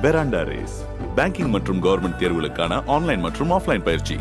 பெராண்டா race banking மற்றும் government தேர்வுகளுக்கான online மற்றும் ஆஃப்லைன் பயிற்சி.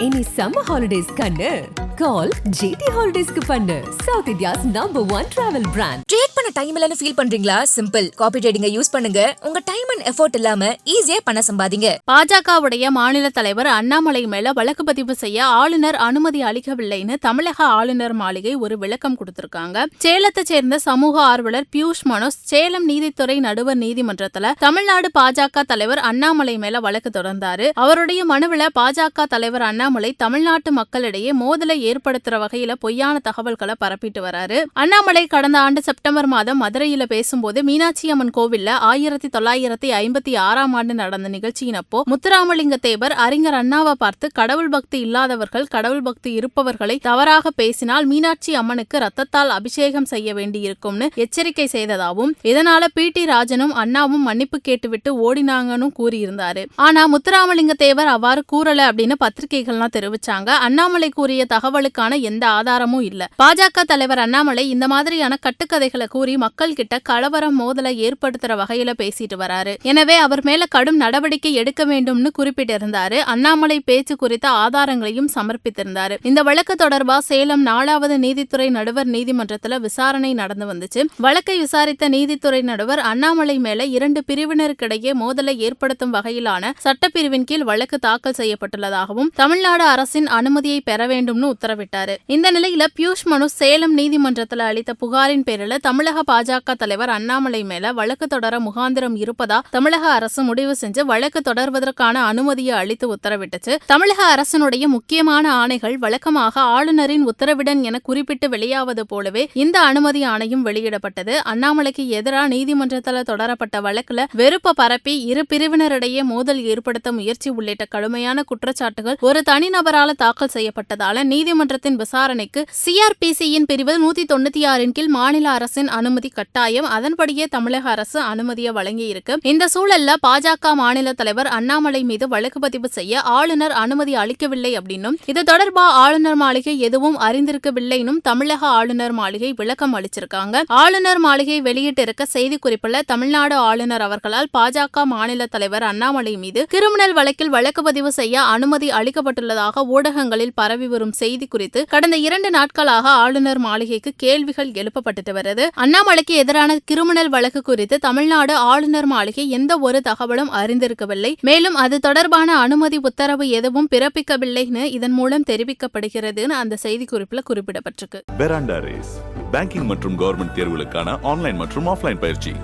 இனி சம்மர் ஹாலிடேஸ் கண்ணு கால் GT ஹாலிடேஸ்க்கு பண்ணு. South India's number 1 travel brand. Trade பண்ண டைம் இல்லன்னு ஃபீல் பண்றீங்களா? சிம்பிள். காப்பி ட்ரேடிங்க யூஸ் பண்ணுங்க. உங்க டைம் அண்ட் எஃபோர்ட் இல்லாம ஈஸியா பணம் சம்பாதிங்க. பாஜகவுடைய மாநில தலைவர் அண்ணாமலை மேல வழக்கு பதிவு செய்ய ஆளுநர் அனுமதி அளிக்கவில்லைன்னு தமிழக ஆளுநர் மாளிகை ஒரு விளக்கம் கொடுத்திருக்காங்க. சேலத்தை சேர்ந்த சமூக ஆர்வலர் பியூஷ் மனோஜ் சேலம் நீதித்துறை நடுவர் நீதிமன்றத்துல தமிழ்நாடு பாஜக தலைவர் அண்ணாமலை மேல வழக்கு தொடர்ந்தாரு. அவருடைய மனுவில பாஜக தலைவர் அண்ணாமலை தமிழ்நாட்டு மக்களிடையே மோதலை ஏற்படுத்துற வகையில பொய்யான தகவல்களை பரப்பிட்டு வராரு. அண்ணாமலை கடந்த ஆண்டு செப்டம்பர் மாதம் மதுரையில பேசும்போது மீனாட்சி அம்மன் கோவில்ல 1956ஆம் ஆண்டு நடந்த நிகழ்ச்சியினப்போ முத்துராமலிங்க தேவர் அறிஞர் அண்ணாவை பார்த்து கடவுள் பக்தி இல்லாதவர்கள் கடவுள் பக்தி இருப்பவர்களை தவறாக பேசினால் மீனாட்சி அம்மனுக்கு ரத்தத்தால் அபிஷேகம் செய்ய வேண்டியிருக்கும்னு எச்சரிக்கை செய்ததாகவும் இதனால PT ராஜனும் அண்ணாவும் மன்னிப்பு கேட்டுவிட்டு ஓடினாங்கன்னு கூறியிருந்தாரு. ஆனா முத்துராமலிங்க தேவர் அவ்வாறு கூறல அப்படின்னு பத்திரிகைகள்லாம் தெரிவிச்சாங்க. அண்ணாமலை கூறிய தகவலுக்கான எந்த ஆதாரமும் இல்ல. பாஜக தலைவர் அண்ணாமலை இந்த மாதிரியான கட்டுக்கதைகளை கூறி மக்கள் கிட்ட கலவரம் மோதலை ஏற்படுத்துற வகையில பேசிட்டு வராரு. எனவே அவர் மேல கடும் நடவடிக்கை எடுக்க வேண்டும்னு குறிப்பிட்டிருந்தாரு. அண்ணாமலை பேச்சு குறித்த ஆதாரங்களையும் சமர்ப்பித்திருந்தாரு. இந்த வழக்கு தொடர்பா சேலம் 4வது நீதித்துறை நடுவர் நீதிமன்றத்துல விசாரணை நடந்து வந்துச்சு. வழக்கை விசாரித்த நீதித்துறை நடுவர் அண்ணாமலை மேல 2 பிரிவினருக்கிடையே மோதலை ஏற்படுத்தும் வகையிலான சட்டப்பிரிவின் கீழ் வழக்கு தாக்கல் செய்யப்பட்டுள்ளதாகவும் தமிழ்நாடு அரசின் அனுமதியை பெற வேண்டும்னு உத்தரவிட்டாரு. இந்த நிலையில பியூஷ் மனோஜ் சேலம் நீதிமன்றத்தில் அளித்த புகாரின் பேரில் தமிழக பாஜக தலைவர் அண்ணாமலை மேல வழக்கு தொடர முகாந்திரம் இருப்பதா தமிழக அரசு முடிவு செஞ்சு வழக்கு தொடர்வதற்கான அனுமதியை அளித்து உத்தரவிட்டுச்சு. தமிழக அரசினுடைய முக்கியமான ஆணைகள் வழக்கமாக ஆளுநரின் உத்தரவிடன் என குறிப்பிட்டு வெளியாவது போலவே இந்த அனுமதி ஆணையும் வெளியிடப்பட்டது. அண்ணாமலைக்கு எதிராக நீதிமன்றத்தில் தொடரப்பட்ட வழக்குல வெறுப்ப பரப்பி இரு பிரிவினரிடையே மோதல் ஏற்படுத்த முயற்சி உள்ளிட்ட கடுமையான குற்றச்சாட்டுகள் ஒரு தனிநபரால தாக்கல் செய்யப்பட்டதால நீதிமன்றத்தின் விசாரணைக்கு CRPCயின் பிரிவு 196 கீழ் மாநில அரசின் அனுமதி கட்டாயம். அதன்படியே தமிழக அரசு அனுமதியை வழங்கியிருக்கு. இந்த சூழல்ல பாஜக மாநில தலைவர் அண்ணாமலை மீது வழக்கு பதிவு செய்ய ஆளுநர் அனுமதி அளிக்கவில்லை அப்படின்னும் இது தொடர்பா ஆளுநர் மாளிகை எதுவும் அறிந்திருக்கவில்லைன்னும் தமிழக ஆளுநர் மாளிகை விளக்கம் அளிச்சிருக்காங்க. ஆளுநர் மாளிகை வெளியிட்டிருக்க செய்திக்குறிப்புல தமிழ்நாடு ஆளுநர் அவர்களால் பாஜக மாநில தலைவர் அண்ணாமலை மீது கிரிமினல் வழக்கில் வழக்கு பதிவு செய்ய அனுமதி அளிக்கப்பட்டுள்ளதாக ஊடகங்களில் பரவி வரும் செய்தி குறித்து கடந்த 2 நாட்களாக ஆளுநர் மாளிகைக்கு கேள்விகள் எழுப்பப்பட்டு வருது. அண்ணாமலைக்கு எதிரான கிரிமினல் வழக்கு குறித்து தமிழ்நாடு ஆளுநர் மாளிகை எந்த ஒரு தகவலும் அறிந்திருக்கவில்லை. மேலும் அது தொடர்பான அனுமதி உத்தரவு எதுவும் பிறப்பிக்கவில்லைன்னு இதன் மூலம் தெரிவிக்கப்படுகிறதுன்னு அந்த செய்திக்குறிப்பில் குறிப்பிடப்பட்டிருக்கு. பெராண்டா ரேஸ் பேங்கிங் மற்றும் கவர்மெண்ட் தேர்வுகளுக்கான ஆன்லைன் மற்றும் ஆஃப்லைன் பயிற்சி.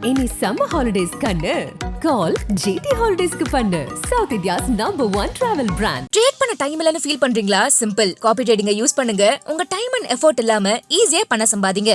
இனி சம்மர் ஹாலிடேஸ் கண்ணு கால் GT ஹாலிடேஸ்க்கு பண்ணு. South India's number 1 travel brand. Trade பண்ண டைம் இல்லன்னு ஃபீல் பண்றீங்களா? சிம்பிள். காப்பி ட்ரேடிங்க யூஸ் பண்ணுங்க. உங்க டைம் அண்ட் எஃபோர்ட் இல்லாம ஈஸியா பணம் சம்பாதிங்க.